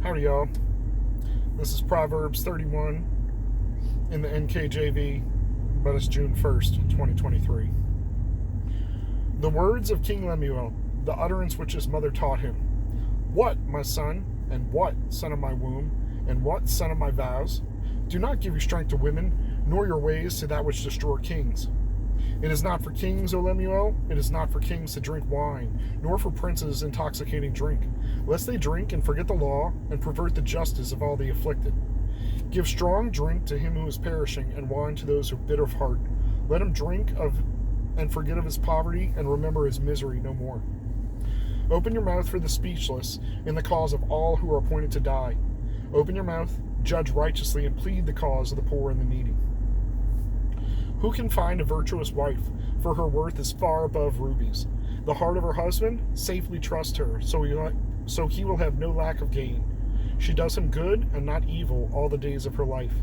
Howdy, y'all. This is Proverbs 31 in the NKJV, but it's June 1st, 2023. The words of King Lemuel, the utterance which his mother taught him. What, my son, and what, son of my womb, and what, son of my vows? Do not give your strength to women, nor your ways to that which destroy kings. It is not for kings, O Lemuel, it is not for kings to drink wine, nor for princes intoxicating drink, lest they drink and forget the law, and pervert the justice of all the afflicted. Give strong drink to him who is perishing, and wine to those who are bitter of heart. Let him drink of and forget of his poverty, and remember his misery no more. Open your mouth for the speechless, in the cause of all who are appointed to die. Open your mouth, judge righteously, and plead the cause of the poor and the needy. Who can find a virtuous wife? For her worth is far above rubies. The heart of her husband safely trusts her, so he will have no lack of gain. She does him good and not evil all the days of her life.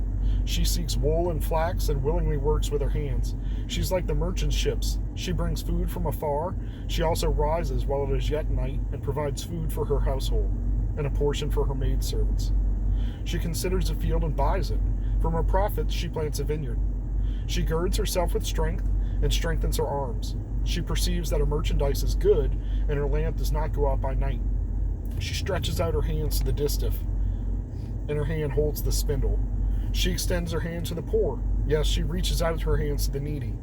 She seeks wool and flax and willingly works with her hands. She's like the merchant ships. She brings food from afar. She also rises while it is yet night and provides food for her household and a portion for her maidservants. She considers a field and buys it. From her profits she plants a vineyard. She girds herself with strength and strengthens her arms. She perceives that her merchandise is good, and her lamp does not go out by night. She stretches out her hands to the distaff, and her hand holds the spindle. She extends her hand to the poor. Yes, she reaches out her hands to the needy.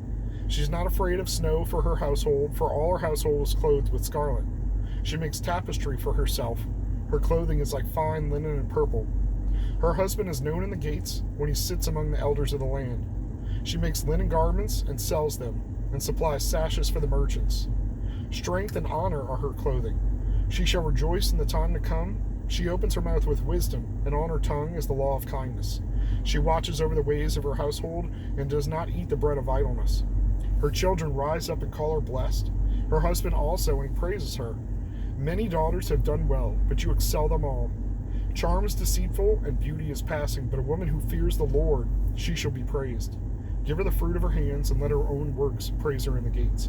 She's not afraid of snow for her household, for all her household is clothed with scarlet. She makes tapestry for herself. Her clothing is like fine linen and purple. Her husband is known in the gates when he sits among the elders of the land. She makes linen garments and sells them, and supplies sashes for the merchants. Strength and honor are her clothing. She shall rejoice in the time to come. She opens her mouth with wisdom, and on her tongue is the law of kindness. She watches over the ways of her household, and does not eat the bread of idleness. Her children rise up and call her blessed. Her husband also, and he praises her. Many daughters have done well, but you excel them all. Charm is deceitful, and beauty is passing, but a woman who fears the Lord, she shall be praised. Give her the fruit of her hands, and let her own works praise her in the gates.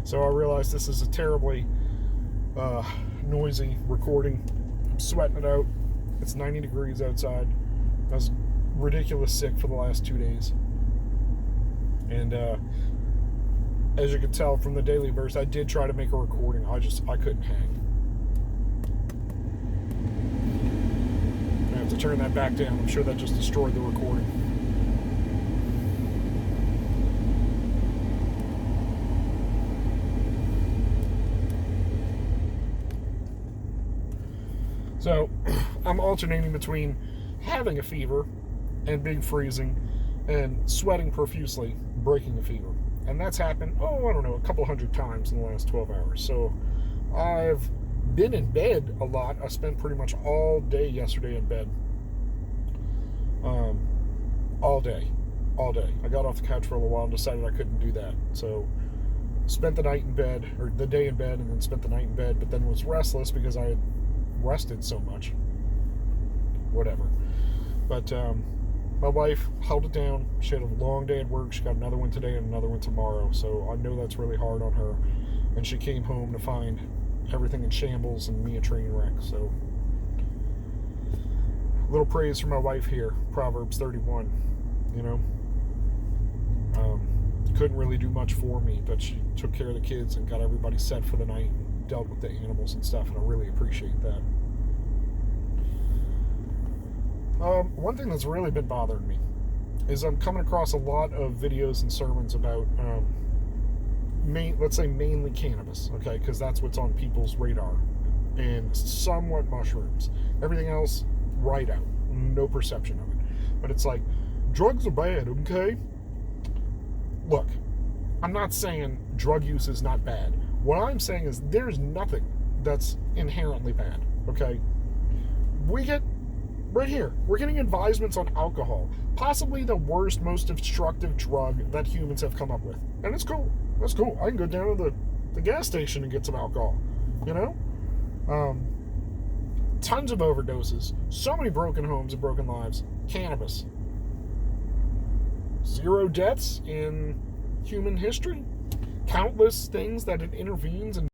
So I realize this is a terribly noisy recording. I'm sweating it out. It's 90 degrees outside. I was ridiculous sick for the last 2 days. And as you can tell from the daily verse, I did try to make a recording. I couldn't hang. I have to turn that back down. I'm sure that just destroyed the recording. So, I'm alternating between having a fever and being freezing and sweating profusely, breaking a fever. And that's happened, a couple hundred times in the last 12 hours. So, I've been in bed a lot. I spent pretty much all day yesterday in bed. All day. I got off the couch for a little while and decided I couldn't do that. So, spent the night in bed, or the day in bed, and then spent the night in bed, but then was restless because I had rested so much. Whatever. But my wife held it down. She had a long day at work. She got another one today and another one tomorrow. So I know that's really hard on her. And she came home to find everything in shambles and me a train wreck. So a little praise for my wife here. Proverbs 31. Couldn't really do much for me, but she took care of the kids and got everybody set for the night and dealt with the animals and stuff, and I really appreciate that. One thing that's really been bothering me is I'm coming across a lot of videos and sermons about, let's say mainly cannabis, okay, because that's what's on people's radar, and somewhat mushrooms. Everything else, right out, no perception of it. But it's like, drugs are bad, okay? Look, I'm not saying drug use is not bad. What I'm saying is there's nothing that's inherently bad, okay? We get, right here, we're getting advisements on alcohol, possibly the worst, most destructive drug that humans have come up with. And it's cool. That's cool. I can go down to the gas station and get some alcohol, Tons of overdoses, so many broken homes and broken lives. Cannabis. 0 deaths in human history. Countless things that it intervenes and